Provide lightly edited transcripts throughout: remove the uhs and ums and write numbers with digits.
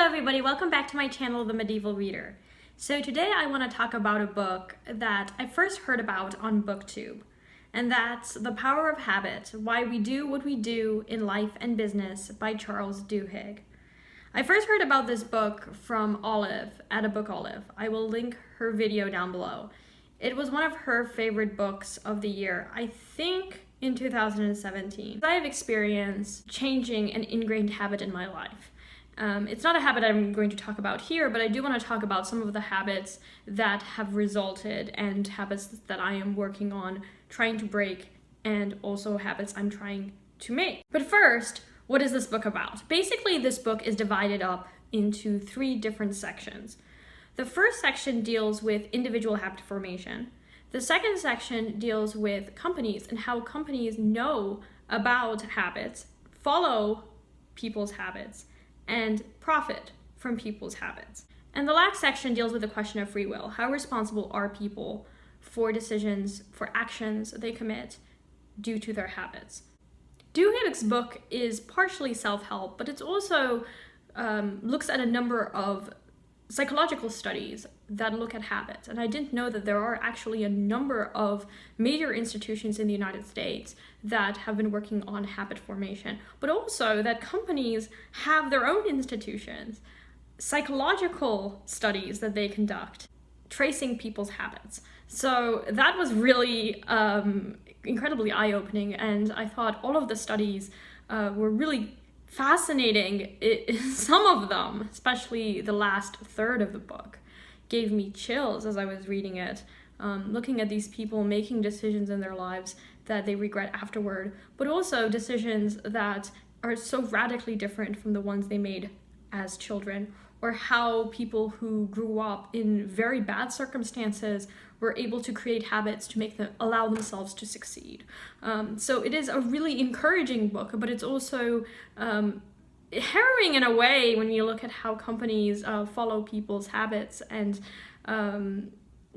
Hello everybody, welcome back to my channel, The Medieval Reader. So today I want to talk about a book that I first heard about on BookTube, and that's The Power of Habit, Why We Do What We Do in Life and Business by Charles Duhigg. I first heard about this book from Olive at a Book Olive. I will link her video down below. It was one of her favorite books of the year, I think in 2017. I have experienced changing an ingrained habit in my life. It's not a habit I'm going to talk about here, but I do want to talk about some of the habits that have resulted and habits that I am working on trying to break, and also habits I'm trying to make. But first, what is this book about? Basically, this book is divided up into 3 different sections. The first section deals with individual habit formation. The second section deals with companies and how companies know about habits, follow people's habits, and profit from people's habits. And the last section deals with the question of free will. How responsible are people for decisions, for actions they commit due to their habits? Duhigg's book is partially self-help, but it's also looks at a number of psychological studies that look at habits. And I didn't know that there are actually a number of major institutions in the United States that have been working on habit formation, but also that companies have their own institutions, psychological studies that they conduct, tracing people's habits. So that was really incredibly eye-opening, and I thought all of the studies were really fascinating. Some of them, especially the last third of the book, gave me chills as I was reading it, looking at these people making decisions in their lives that they regret afterward, but also decisions that are so radically different from the ones they made as children, or how people who grew up in very bad circumstances were able to create habits to make them allow themselves to succeed. So it is a really encouraging book, but it's also harrowing in a way when you look at how companies follow people's habits and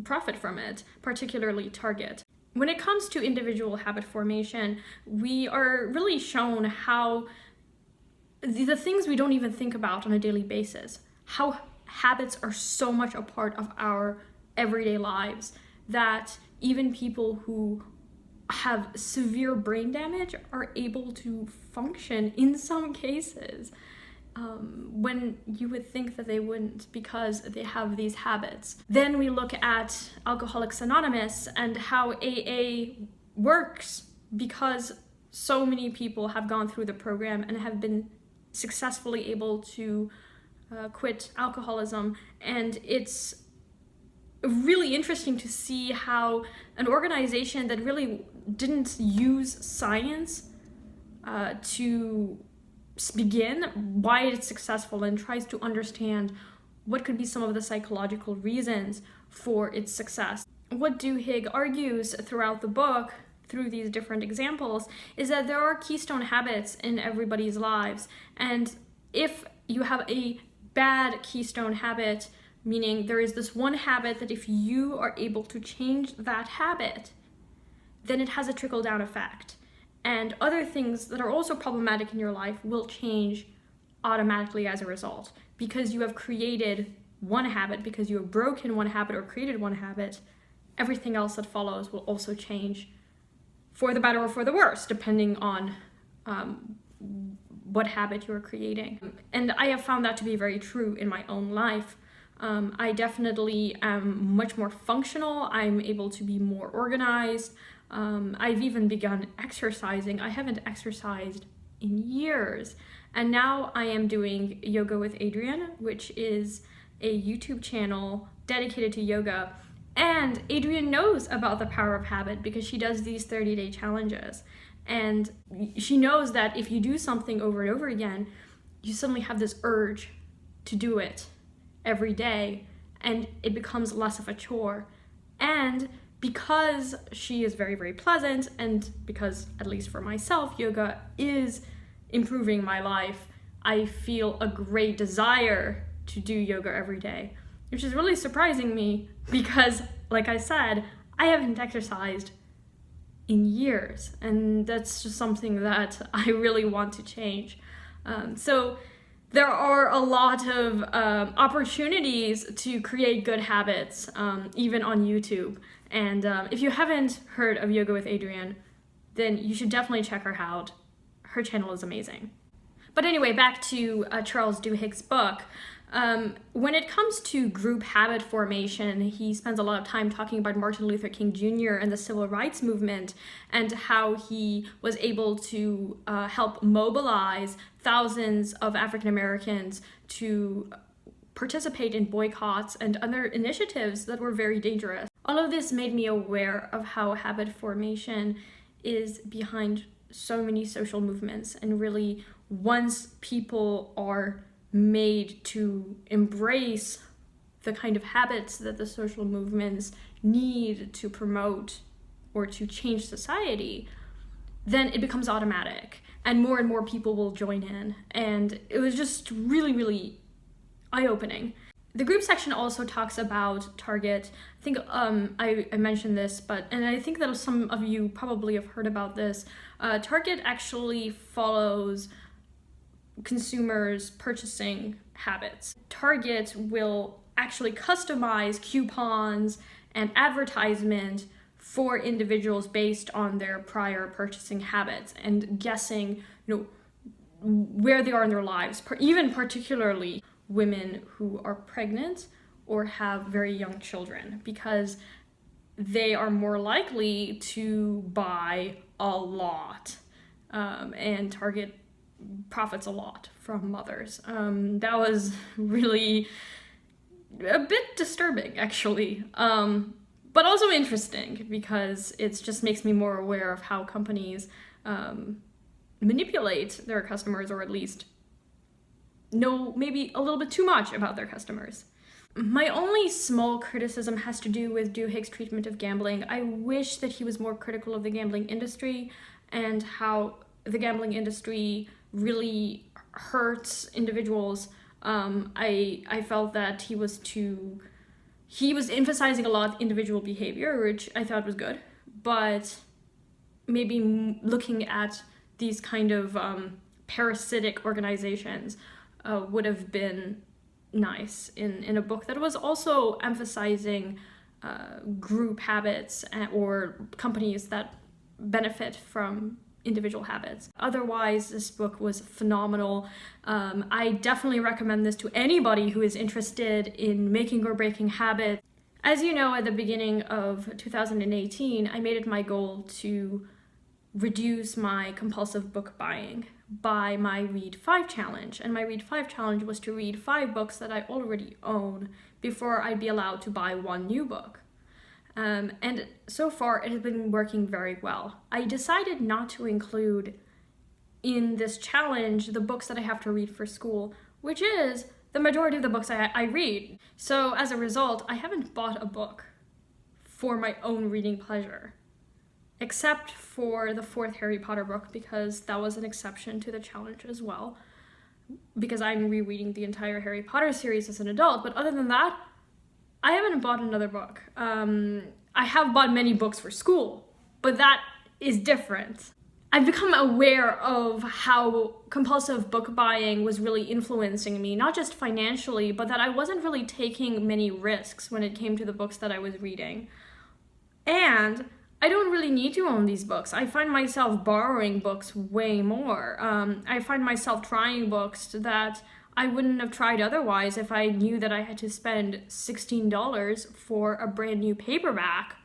profit from it, particularly Target. When it comes to individual habit formation, we are really shown how the things we don't even think about on a daily basis, how habits are so much a part of our everyday lives that even people who have severe brain damage are able to function in some cases when you would think that they wouldn't, because they have these habits. Then we look at Alcoholics Anonymous and how AA works, because so many people have gone through the program and have been successfully able to quit alcoholism. And it's really interesting to see how an organization that really didn't use science to begin, why it's successful, and tries to understand what could be some of the psychological reasons for its success. What Duhigg argues throughout the book, through these different examples, is that there are keystone habits in everybody's lives, and if you have a bad keystone habit, meaning there is this one habit that if you are able to change that habit, then it has a trickle-down effect. And other things that are also problematic in your life will change automatically as a result. Because you have created one habit, because you have broken one habit or created one habit, everything else that follows will also change for the better or for the worse, depending on what habit you're creating. And I have found that to be very true in my own life. I definitely am much more functional. I'm able to be more organized. I've even begun exercising. I haven't exercised in years. And now I am doing Yoga with Adriene, which is a YouTube channel dedicated to yoga. And Adriene knows about the power of habit because she does these 30-day challenges. And she knows that if you do something over and over again, you suddenly have this urge to do it every day, and it becomes less of a chore. And because she is very, very pleasant, and because, at least for myself, yoga is improving my life, I feel a great desire to do yoga every day, which is really surprising me because, like I said, I haven't exercised in years, and that's just something that I really want to change. So there are a lot of opportunities to create good habits, even on YouTube. And if you haven't heard of Yoga with Adriene, then you should definitely check her out. Her channel is amazing. But anyway, back to Charles Duhigg's book. When it comes to group habit formation, he spends a lot of time talking about Martin Luther King Jr. and the civil rights movement and how he was able to help mobilize thousands of African Americans to participate in boycotts and other initiatives that were very dangerous. All of this made me aware of how habit formation is behind so many social movements, and really once people are made to embrace the kind of habits that the social movements need to promote or to change society, then it becomes automatic and more people will join in. And it was just really, really eye-opening. The group section also talks about Target. I think I mentioned this, and I think that some of you probably have heard about this. Target actually follows consumers' purchasing habits. Target will actually customize coupons and advertisement for individuals based on their prior purchasing habits and guessing, where they are in their lives, even particularly women who are pregnant or have very young children, because they are more likely to buy a lot, and Target profits a lot from mothers. That was really a bit disturbing, actually, but also interesting, because it just makes me more aware of how companies manipulate their customers, or at least know maybe a little bit too much about their customers. My only small criticism has to do with Duhigg's treatment of gambling. I wish that he was more critical of the gambling industry and how the gambling industry really hurts individuals. I felt that he was emphasizing a lot individual behavior, which I thought was good, but maybe looking at these kind of parasitic organizations would have been nice in a book that was also emphasizing group habits or companies that benefit from individual habits. Otherwise, this book was phenomenal. I definitely recommend this to anybody who is interested in making or breaking habits. As you know, at the beginning of 2018, I made it my goal to reduce my compulsive book buying by my Read 5 challenge. And my Read 5 challenge was to read 5 books that I already own before I'd be allowed to buy one new book. And so far, it has been working very well. I decided not to include in this challenge the books that I have to read for school, which is the majority of the books I read. So as a result, I haven't bought a book for my own reading pleasure, except for the 4th Harry Potter book, because that was an exception to the challenge as well, because I'm rereading the entire Harry Potter series as an adult. But other than that, I haven't bought another book. I have bought many books for school, but that is different. I've become aware of how compulsive book buying was really influencing me, not just financially, but that I wasn't really taking many risks when it came to the books that I was reading. And I don't really need to own these books. I find myself borrowing books way more. I find myself trying books that I wouldn't have tried otherwise if I knew that I had to spend $16 for a brand new paperback,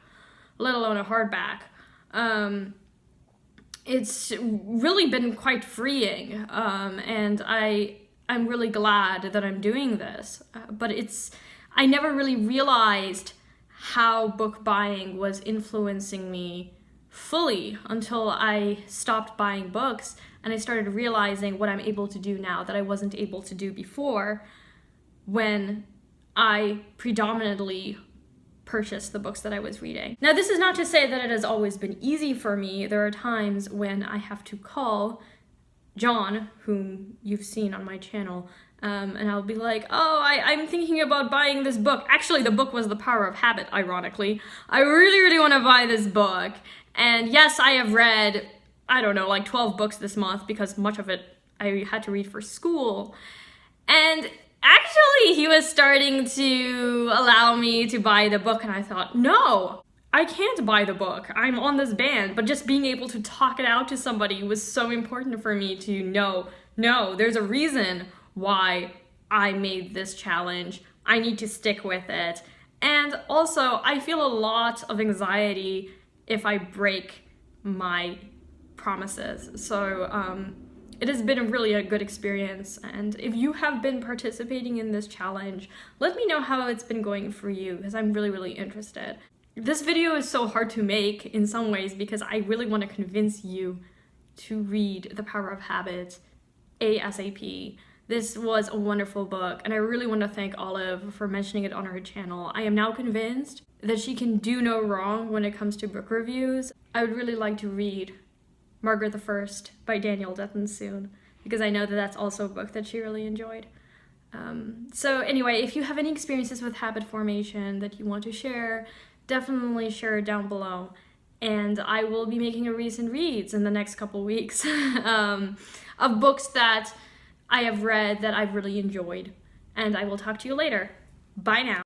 let alone a hardback. It's really been quite freeing, and I'm really glad that I'm doing this. But I never really realized how book buying was influencing me fully until I stopped buying books and I started realizing what I'm able to do now that I wasn't able to do before, when I predominantly purchased the books that I was reading. Now, this is not to say that it has always been easy for me. There are times when I have to call John, whom you've seen on my channel, and I'll be like, oh, I'm thinking about buying this book. Actually, the book was The Power of Habit, ironically. I really, really want to buy this book. And yes, I have read, I don't know, like 12 books this month, because much of it I had to read for school. And actually, he was starting to allow me to buy the book, and I thought, no, I can't buy the book. I'm on this ban. But just being able to talk it out to somebody was so important for me to know, no, there's a reason why I made this challenge. I need to stick with it. And also, I feel a lot of anxiety if I break my promises. So, it has been really a good experience, and if you have been participating in this challenge, let me know how it's been going for you, because I'm really interested. This video is so hard to make in some ways because I really want to convince you to read The Power of Habit ASAP. This was a wonderful book, and I really want to thank Olive for mentioning it on her channel. I am now convinced that she can do no wrong when it comes to book reviews. I would really like to read Margaret I by Danielle Dutton soon, because I know that that's also a book that she really enjoyed. So anyway, if you have any experiences with habit formation that you want to share, definitely share it down below. And I will be making a recent reads in the next couple weeks of books that I have read that I've really enjoyed. And I will talk to you later. Bye now.